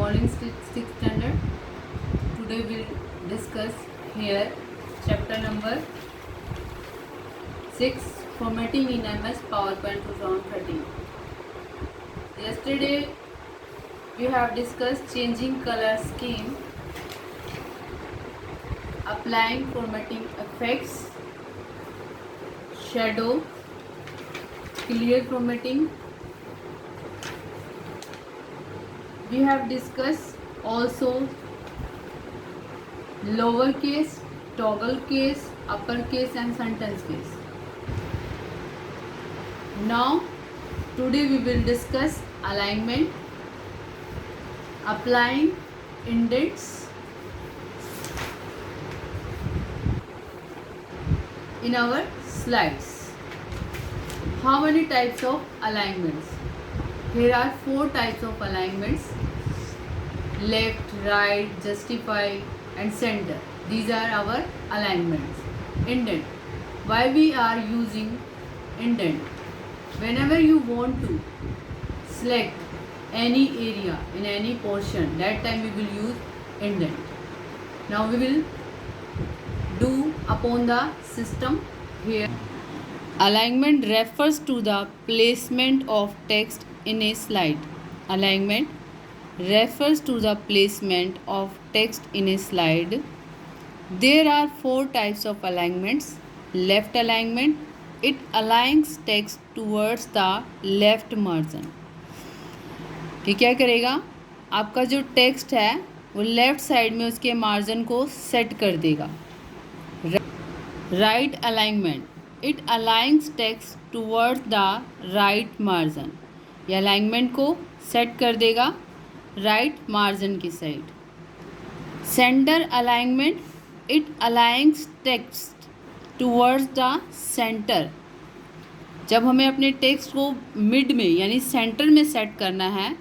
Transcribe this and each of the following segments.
morning, sixth standard. Today we'll discuss here chapter number 6, formatting in MS PowerPoint 2013. Yesterday we have discussed changing color scheme, applying formatting effects, shadow, clear formatting. We have discussed also lowercase, toggle case, uppercase and sentence case. Now today we will discuss alignment, applying indents in our slides. How many types of alignments? Here are 4 types of alignments: left, right, justify and center. These are our alignments. Indent. Why we are using indent? Whenever you want to select any area in any portion, that time we will use indent. Now we will do upon the system here. Alignment refers to the placement of text in a slide. Alignment refers to the placement of text in a slide. There are 4 types of alignments. Left alignment, it aligns text towards the left margin. कि क्या करेगा, आपका जो text है वो left side में उसके margin को सेट कर देगा. Right alignment, it aligns text towards the right margin. ये अलाइनमेंट को सेट कर देगा राइट मार्जिन की side. Centre alignment, it aligns text towards the centre. जब हमें अपने टेक्स्ट को मिड में यानी सेंटर में सेट करना है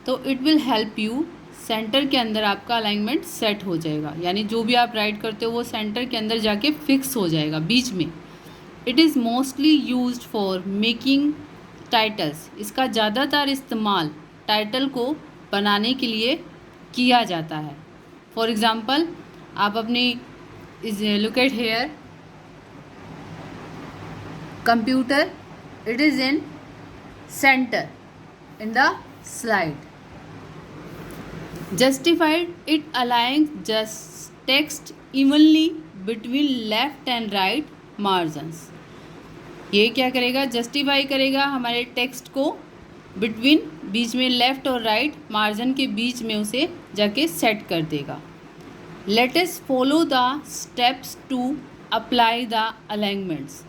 तो it will help you. Centre के अंदर आपका अलाइनमेंट सेट हो जाएगा, यानी जो भी आप राइट करते हो वो सेंटर के अंदर जाके फिक्स हो जाएगा बीच में. It is mostly used for making titles. इसका ज़्यादातर इस्तेमाल टाइटल को बनाने के लिए किया जाता है. फॉर एग्ज़ाम्पल, आप अपनी look at here computer, it is in center in the slide. Justified, it aligns just text evenly between left and right margins. ये क्या करेगा, जस्टिफाई करेगा हमारे टेक्स्ट को बिटवीन, बीच में लेफ्ट और राइट मार्जिन के बीच में उसे जाके सेट कर देगा. Let us follow the steps to apply the alignments.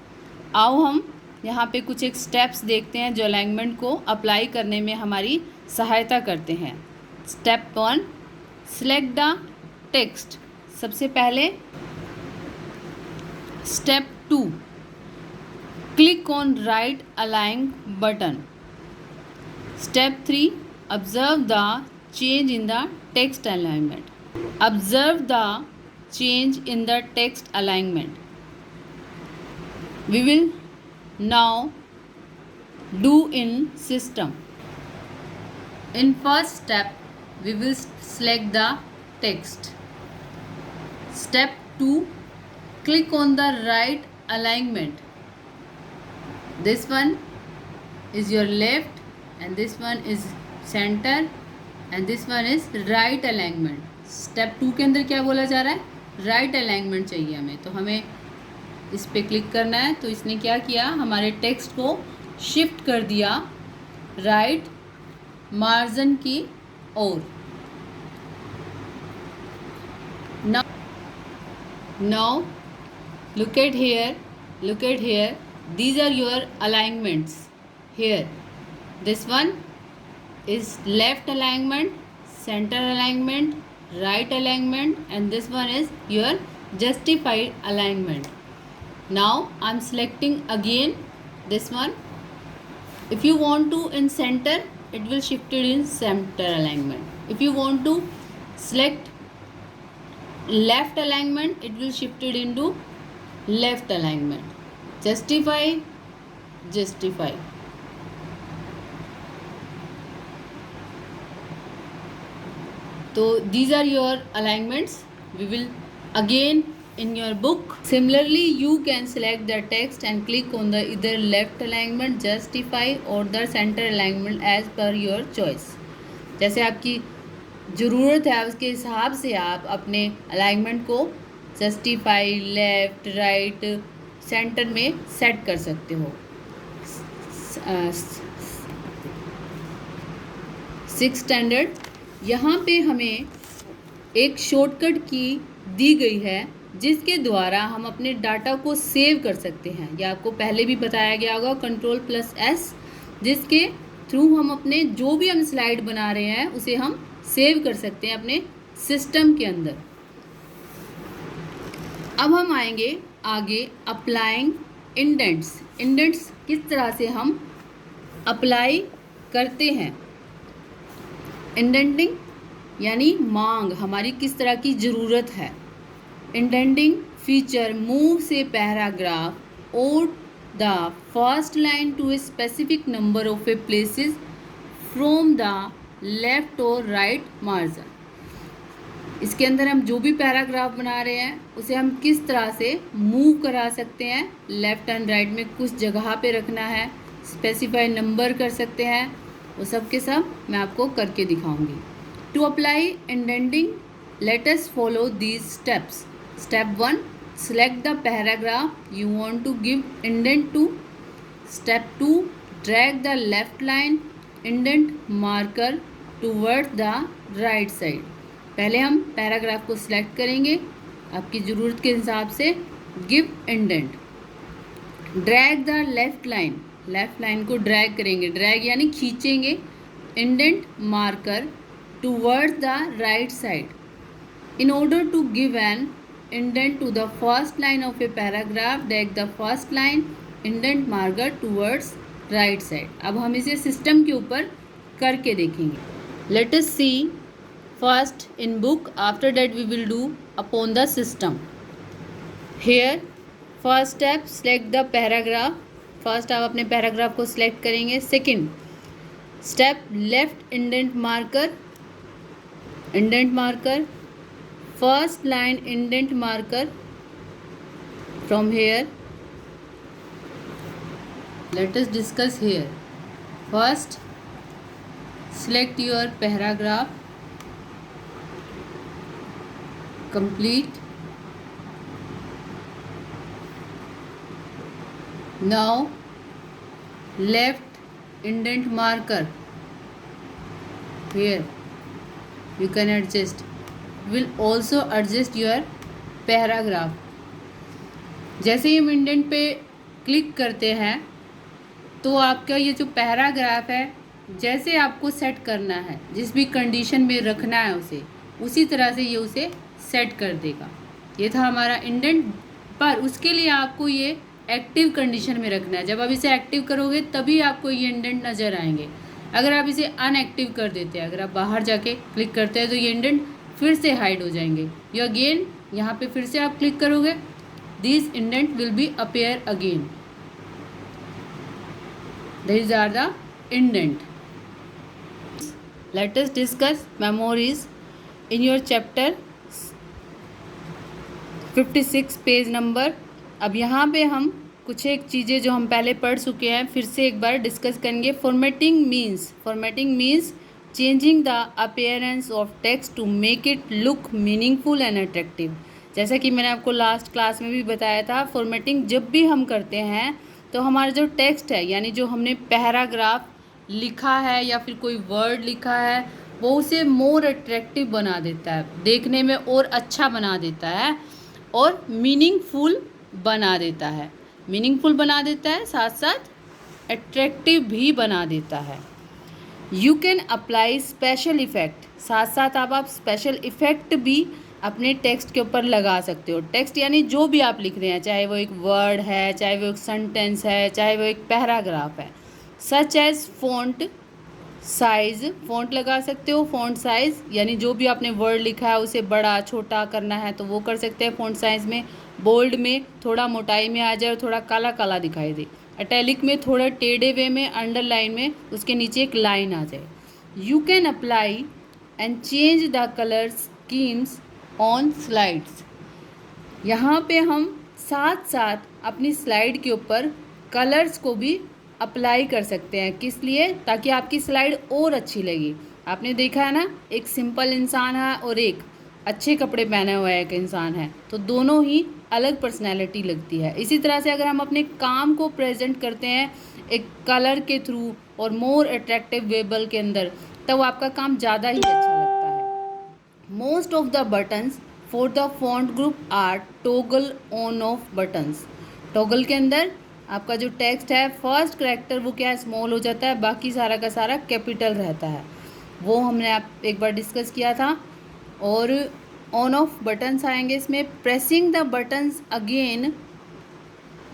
आओ हम यहाँ पे कुछ एक स्टेप्स देखते हैं जो अलाइनमेंट को अप्लाई करने में हमारी सहायता करते हैं. Step 1, select the text. सबसे पहले step 2, click on right align button. Step 3, observe the change in the text alignment. Observe the change in the text alignment. We will now do in system. In first step we will select the text. Step 2, click on the right alignment. This one is your left and this one is center and this one is right alignment. Step 2 के अंदर क्या बोला जा रहा है, right alignment चाहिए हमें, तो हमें इस पे क्लिक करना है. तो इसने क्या किया, हमारे टेक्स्ट को शिफ्ट कर दिया राइट मार्जिन की ओर. Now look at here, these are your alignments. Here this one is left alignment, centre alignment, right alignment and this one is your justified alignment. Now I am selecting again this one. If you want to in center, it will shift it in center alignment. If you want to select left alignment, it will shift it into left alignment. Justify. तो these are your alignments. We will again in your book. Similarly, you can select the text and click on the either left alignment, justify or the center alignment as per your choice. जैसे आपकी ज़रूरत है उसके हिसाब से आप अपने alignment को जस्टिफाई, लेफ्ट, राइट, सेंटर में सेट कर सकते हो। 6th स्टैंडर्ड, यहाँ पे हमें एक शॉर्टकट की दी गई है जिसके द्वारा हम अपने डाटा को सेव कर सकते हैं। यह आपको पहले भी बताया गया होगा, Ctrl+S, जिसके थ्रू हम अपने जो भी हम स्लाइड बना रहे हैं उसे हम सेव कर सकते हैं अपने सिस्टम के अंदर। अब हम आएंगे आगे अप्लाइंग इंडेंट्स। इंडेंट्स किस तरह से हम अप्लाई करते हैं। इंडेंटिंग यानी मांग, हमारी किस तरह की ज़रूरत है। Indenting feature moves a paragraph और the first line to a specific number of a places from the left और राइट मार्जिन। इसके अंदर हम जो भी पैराग्राफ बना रहे हैं उसे हम किस तरह से मूव करा सकते हैं। लेफ्ट एंड राइट में कुछ जगह पे रखना है, स्पेसिफाई नंबर कर सकते हैं, वो सब के सब मैं आपको करके दिखाऊंगी। To apply indenting let us follow these steps. Step 1, select the paragraph you want to give indent to. Step 2, drag the left line indent marker toward the right side. पहले हम पैराग्राफ को सिलेक्ट करेंगे आपकी ज़रूरत के हिसाब से, give indent. Drag the left line, left line को ड्रैग करेंगे, ड्रैग यानी खींचेंगे, indent marker toward the right side. In order to give an indent to the first line of a paragraph, drag the first line indent marker towards right side. अब हम इसे system के ऊपर करके देखेंगे। Let us see first in book, after that we will do upon the system. Here first step, select the paragraph. First आप अपने paragraph को सिलेक्ट करेंगे। Second step, left indent marker, indent marker, first line indent marker from here. Let us discuss here. First, select your paragraph, complete. Now left indent marker here, you can adjust, will also adjust your paragraph. जैसे ही हम indent पे click करते हैं तो आपका ये जो paragraph है जैसे आपको सेट करना है, जिस भी कंडीशन में रखना है उसे, उसी तरह से ये उसे सेट कर देगा। ये था हमारा इंडेंट, पर उसके लिए आपको ये एक्टिव कंडीशन में रखना है। जब आप इसे एक्टिव करोगे तभी आपको ये इंडेंट नज़र आएंगे। अगर आप इसे अनएक्टिव कर देते हैं, अगर आप बाहर जाके क्लिक करते हैं तो ये इंडेंट फिर से हाइड हो जाएंगे। यू अगेन यहाँ पे फिर से आप क्लिक करोगे, this indent will be appear again. These are the indent. Let us discuss memories in your chapter 56 page number. अब यहाँ पे हम कुछ एक चीज़ें जो हम पहले पढ़ चुके हैं फिर से एक बार डिस्कस करेंगे। Formatting means changing the appearance of text to make it look meaningful and attractive. जैसा कि मैंने आपको लास्ट क्लास में भी बताया था, फॉर्मेटिंग जब भी हम करते हैं तो हमारा जो टेक्स्ट है, यानी जो हमने पैराग्राफ लिखा है या फिर कोई वर्ड लिखा है, वो उसे मोर अट्रैक्टिव बना देता है, देखने में और अच्छा बना देता है और मीनिंगफुल बना देता है। मीनिंगफुल बना देता है, साथ साथ अट्रैक्टिव भी बना देता है। You can apply special effect, साथ साथ आप स्पेशल इफ़ेक्ट भी अपने टेक्स्ट के ऊपर लगा सकते हो। टेक्स्ट यानी जो भी आप लिख रहे हैं, चाहे वो एक वर्ड है, चाहे वो एक सेंटेंस है, चाहे वो एक पैराग्राफ है। Such as font size, font लगा सकते हो। फ़ॉन्ट साइज़ यानी जो भी आपने वर्ड लिखा है उसे बड़ा छोटा करना है तो वो कर सकते हैं फ़ॉन्ट साइज़ में। बोल्ड में थोड़ा मोटाई में आ जाए और थोड़ा काला काला दिखाई दे। इटैलिक में थोड़ा टेढ़े वे में, अंडरलाइन में उसके नीचे एक लाइन आ जाए। You can apply and change the color schemes on slides. यहाँ पे हम साथ साथ अपनी स्लाइड के ऊपर कलर्स को भी अप्लाई कर सकते हैं। किस लिए? ताकि आपकी स्लाइड और अच्छी लगे। आपने देखा है ना, एक सिंपल इंसान है और एक अच्छे कपड़े पहने हुआ एक इंसान है, तो दोनों ही अलग पर्सनैलिटी लगती है। इसी तरह से अगर हम अपने काम को प्रेजेंट करते हैं एक कलर के थ्रू और मोर अट्रैक्टिव वेबल के अंदर, तब आपका काम ज़्यादा ही अच्छा लगता है। Most of the buttons for the font group are toggle on off buttons. Toggle के अंदर आपका जो टेक्स्ट है, फर्स्ट कैरेक्टर वो क्या है, स्मॉल हो जाता है, बाकी सारा का सारा कैपिटल रहता है। वो हमने आप एक बार डिस्कस किया था। और ऑन ऑफ बटन्स आएंगे इसमें। Pressing the buttons again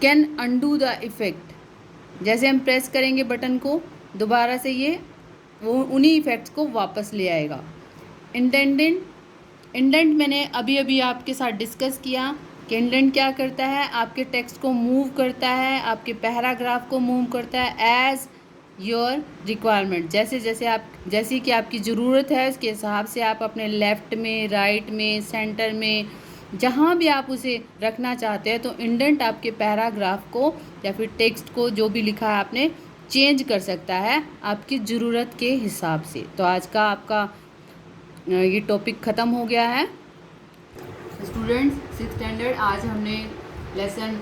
can undo the effect. जैसे हम प्रेस करेंगे बटन को, दोबारा से ये वो उन्हीं इफ़ेक्ट्स को वापस ले आएगा। इंडेंट मैंने अभी अभी आपके साथ डिस्कस किया कि इंडेंट क्या करता है, आपके टेक्स्ट को मूव करता है, आपके पैराग्राफ को मूव करता है एज योर रिक्वायरमेंट। जैसे कि आपकी ज़रूरत है उसके हिसाब से आप अपने लेफ़्ट में, राइट में, सेंटर में, जहाँ भी आप उसे रखना चाहते हैं, तो इंडेंट आपके पैराग्राफ को या फिर टेक्स्ट को जो भी लिखा है आपने चेंज कर सकता है आपकी ज़रूरत के हिसाब से। तो आज का आपका ये टॉपिक ख़त्म हो गया है। स्टूडेंट्स, 6th स्टैंडर्ड आज हमने लेसन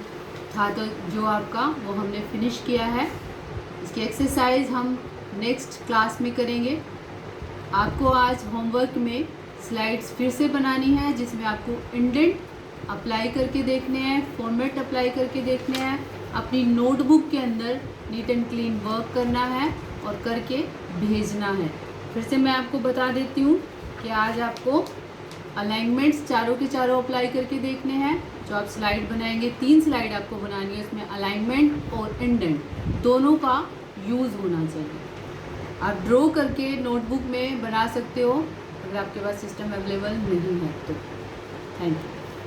था तो जो आपका वो हमने फिनिश किया है। इसकी एक्सरसाइज हम नेक्स्ट क्लास में करेंगे। आपको आज होमवर्क में स्लाइड्स फिर से बनानी है, जिसमें आपको इंडेंट अप्लाई करके देखने हैं, फॉर्मेट अप्लाई करके देखने हैं, अपनी नोटबुक के अंदर नीट एंड क्लीन वर्क करना है और करके भेजना है। फिर से मैं आपको बता देती हूँ कि आज आपको अलाइनमेंट्स चारों के चारों अप्लाई करके देखने हैं। जो आप स्लाइड बनाएंगे, 3 स्लाइड आपको बनानी है, उसमें अलाइनमेंट और इंडेंट दोनों का यूज़ होना चाहिए। आप ड्रॉ करके नोटबुक में बना सकते हो अगर आपके पास सिस्टम अवेलेबल नहीं है तो। Thank you.